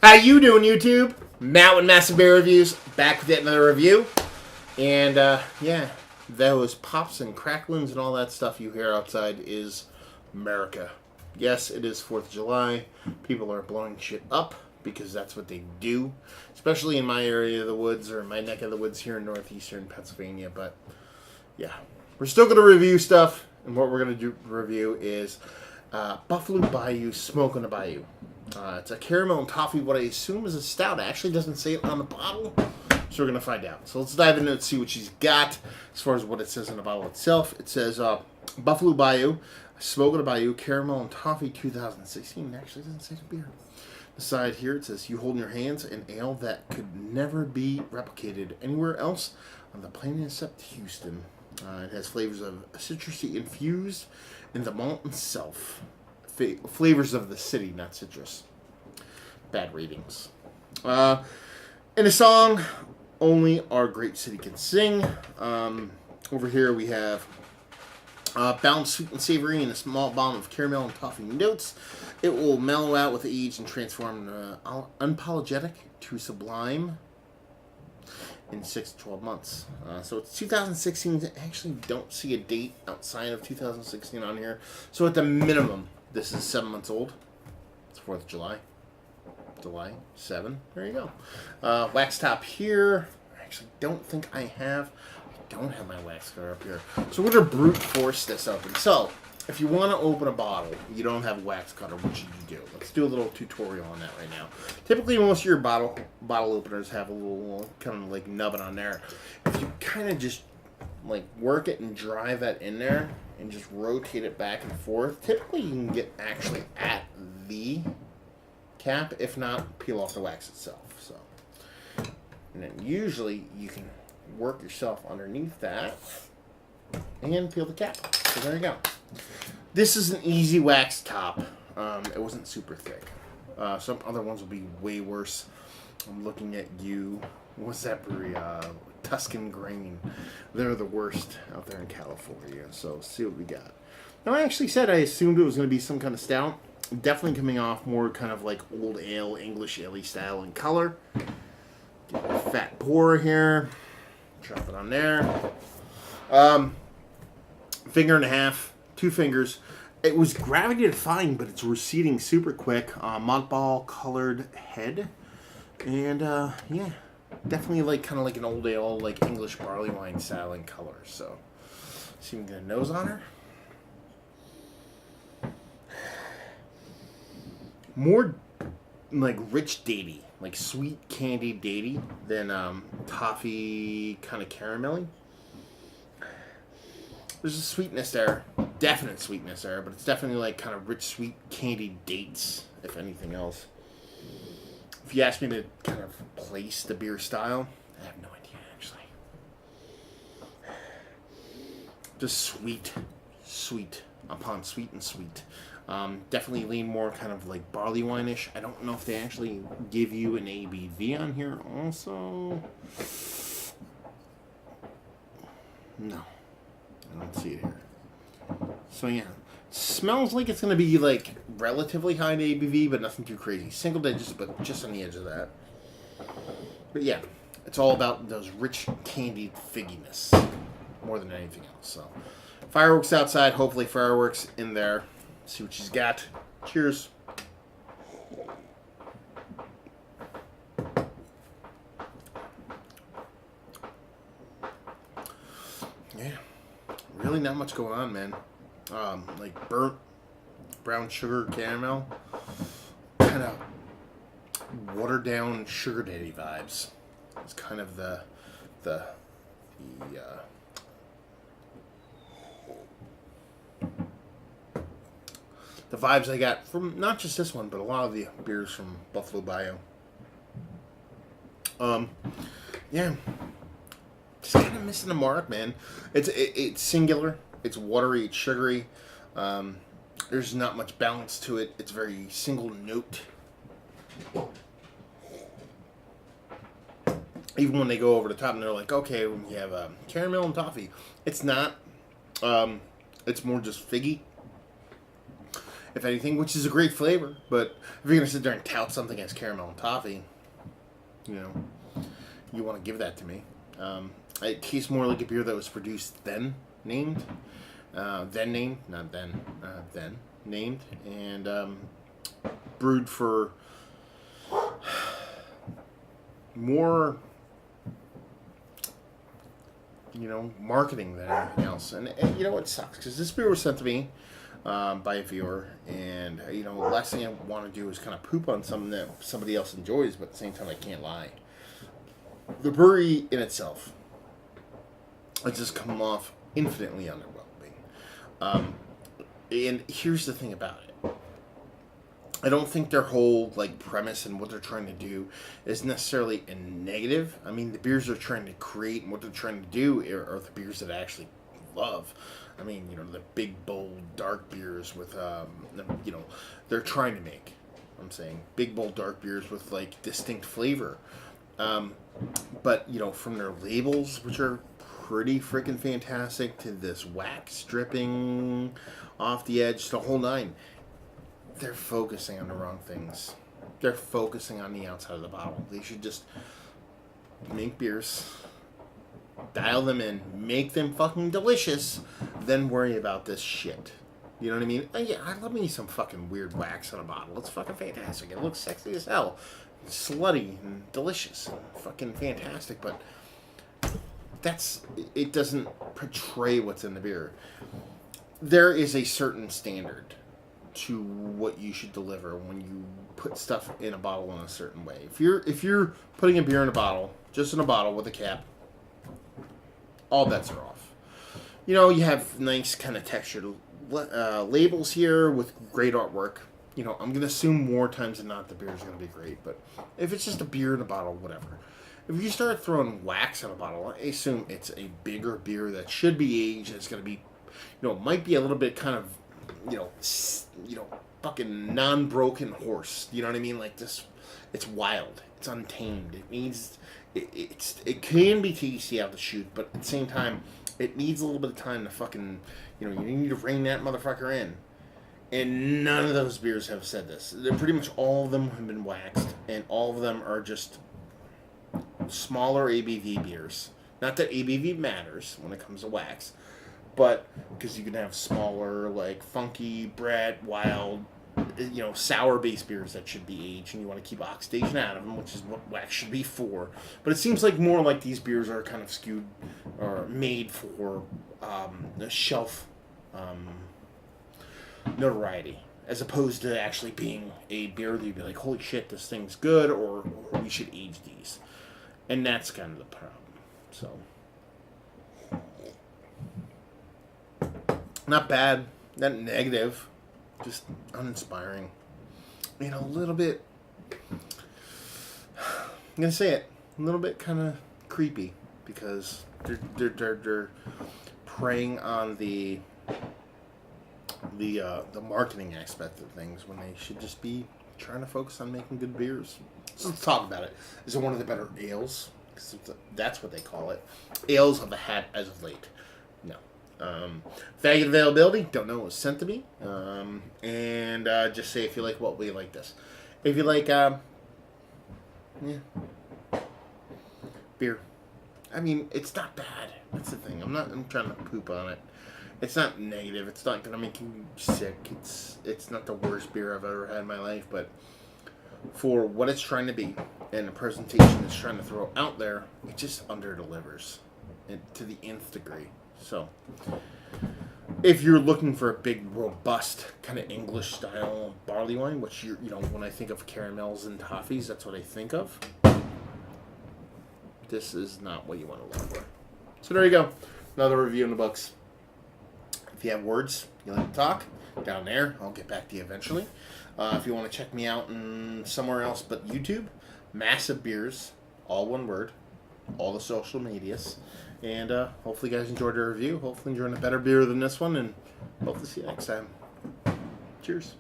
How you doing, YouTube? Matt with Massive Bear Reviews, back with yet another review. And, yeah, those pops and cracklings and all that stuff you hear outside is America. Yes, it is 4th of July. People are blowing shit up because that's what they do. Especially in my area of the woods, or my neck of the woods here in northeastern Pennsylvania. But, yeah, we're still going to review stuff. And what we're going to review is Buffalo Bayou Smoke on the Bayou. It's a caramel and toffee, what I assume is a stout. It actually doesn't say it on the bottle, so we're going to find out. So let's dive into it and see what she's got as far as what it says on the bottle itself. It says Buffalo Bayou, Smoke on the Bayou, Caramel and Toffee 2016. It actually doesn't say the beer. The side here, it says, you hold in your hands an ale that could never be replicated anywhere else on the planet except Houston. It has flavors of citrusy infused in the malt itself. Flavors of the city, not citrus. Bad ratings. In a song, only our great city can sing. Over here we have balanced sweet and savory in a small bomb of caramel and toffee notes. It will mellow out with age and transform unapologetic to sublime in 6 to 12 months. So it's 2016. I actually don't see a date outside of 2016 on here. So at the minimum, this is 7 months old. It's 4th of July. July 7. There you go. Wax top here. I actually don't think I don't have my wax cutter up here. So we're going to brute force this open. So, if you want to open a bottle, you don't have a wax cutter, what should you do? Let's do a little tutorial on that right now. Typically, most of your bottle openers have a little kind of like nubbin on there. If you kind of just like work it and drive that in there and just rotate it back and forth, typically you can get actually at the cap, if not peel off the wax itself. So, and then usually you can work yourself underneath that and peel the cap. So there you go. This is an easy wax top. It wasn't super thick. Some other ones will be way worse. I'm looking at you. What's that brewery? Tuscan Grain. They're the worst out there in California. So see what we got. Now I actually said I assumed it was going to be some kind of stout. Definitely coming off more kind of like old ale, English ale style in color. Get a fat pour here. Drop it on there. Finger and a half. 2 fingers. It was gravity defying, but it's receding super quick. Montball colored head. And, yeah. Definitely like kind of like an old ale, like English barley wine style in color. So, see if we can get a nose on her. More like rich datey, like sweet candied datey than toffee kind of caramelly. There's a sweetness there, definite sweetness there, but it's definitely like kind of rich, sweet candied dates, if anything else. If you ask me to kind of place the beer style, I have no idea actually. Just sweet, sweet upon sweet and sweet. Definitely lean more kind of like barley wine-ish. I don't know if they actually give you an ABV on here also. No. I don't see it here. So yeah. Smells like it's going to be like relatively high in ABV, but nothing too crazy. Single digits, but just on the edge of that. But yeah. It's all about those rich candied figginess. More than anything else. So fireworks outside. Hopefully fireworks in there. See what she's got. Cheers. Yeah. Really not much going on, man. Like burnt brown sugar caramel. Kind of watered down sugar daddy vibes. It's kind of the vibes I got from not just this one, but a lot of the beers from Buffalo Bayou. Yeah, just kind of missing the mark, man. It's singular. It's watery. It's sugary. There's not much balance to it. It's very single note. Even when they go over the top and they're like, okay, we have caramel and toffee. It's not. It's more just figgy. if anything, which is a great flavor. But if you're going to sit there and tout something as caramel and toffee, you know, you want to give that to me. It tastes more like a beer that was produced then named, named, and brewed for more, you know, marketing than anything else. And you know, it sucks because this beer was sent to me by a viewer, and you know, the last thing I want to do is kind of poop on something that somebody else enjoys, but at the same time, I can't lie. The brewery in itself, it's just come off infinitely underwhelming. And here's the thing about it. I don't think their whole like premise and what they're trying to do is necessarily a negative. I mean, the beers they're trying to create and what they're trying to do are the beers that I actually love. I mean, you know, the big, bold, dark beers with, you know, they're trying to make. I'm saying big, bold, dark beers with like distinct flavor. But you know, from their labels, which are pretty freaking fantastic, to this wax dripping off the edge, the whole nine. They're focusing on the wrong things. They're focusing on the outside of the bottle. They should just make beers, dial them in, make them fucking delicious, then worry about this shit. You know what I mean? Yeah, I love me some fucking weird wax on a bottle. It's fucking fantastic. It looks sexy as hell. Slutty and delicious and fucking fantastic, but it doesn't portray what's in the beer. There is a certain standard to what you should deliver when you put stuff in a bottle in a certain way. If you're putting a beer in a bottle, just in a bottle with a cap, all bets are off. You know, you have nice kind of textured labels here with great artwork. You know, I'm going to assume more times than not the beer is going to be great, but if it's just a beer in a bottle, whatever. If you start throwing wax in a bottle, I assume it's a bigger beer that should be aged. It's going to be, you know, might be a little bit kind of, you know, fucking non-broken horse. You know what I mean? Like this, it's wild. It's untamed. It means it can be tasty out the chute, but at the same time, it needs a little bit of time to fucking, you know, you need to rein that motherfucker in. And none of those beers have said this. They're pretty much all of them have been waxed, and all of them are just smaller ABV beers. Not that ABV matters when it comes to wax, but because you can have smaller, like funky, brat, wild, you know, sour-based beers that should be aged, and you want to keep oxidation out of them, which is what wax should be for. But it seems like more like these beers are kind of skewed or made for the shelf notoriety, as opposed to actually being a beer that you'd be like, holy shit, this thing's good, or we should age these. And that's kind of the problem. So, not bad, not negative, just uninspiring. You know, a little bit, I'm gonna say it, a little bit kind of creepy, because they're preying on the marketing aspect of things when they should just be trying to focus on making good beers. So let's talk about it. Is it one of the better ales? Because that's what they call it. Ales have had as of late. No. Faggot availability, don't know, it was sent to me. And just say if you like what we like this. If you like, beer. I mean, it's not bad. That's the thing. I'm trying to poop on it. It's not negative. It's not going to make you sick. It's not the worst beer I've ever had in my life, but for what it's trying to be and the presentation it's trying to throw out there, it just under-delivers to the nth degree. So, if you're looking for a big, robust, kind of English-style barley wine, which, you know, when I think of caramels and toffees, that's what I think of. This is not what you want to look for. So there you go. Another review in the books. If you have words, you like to talk, down there. I'll get back to you eventually. If you want to check me out in somewhere else but YouTube, Massive Beers, all one word, all the social medias. And hopefully you guys enjoyed the review. Hopefully enjoying a better beer than this one. And hopefully see you next time. Cheers.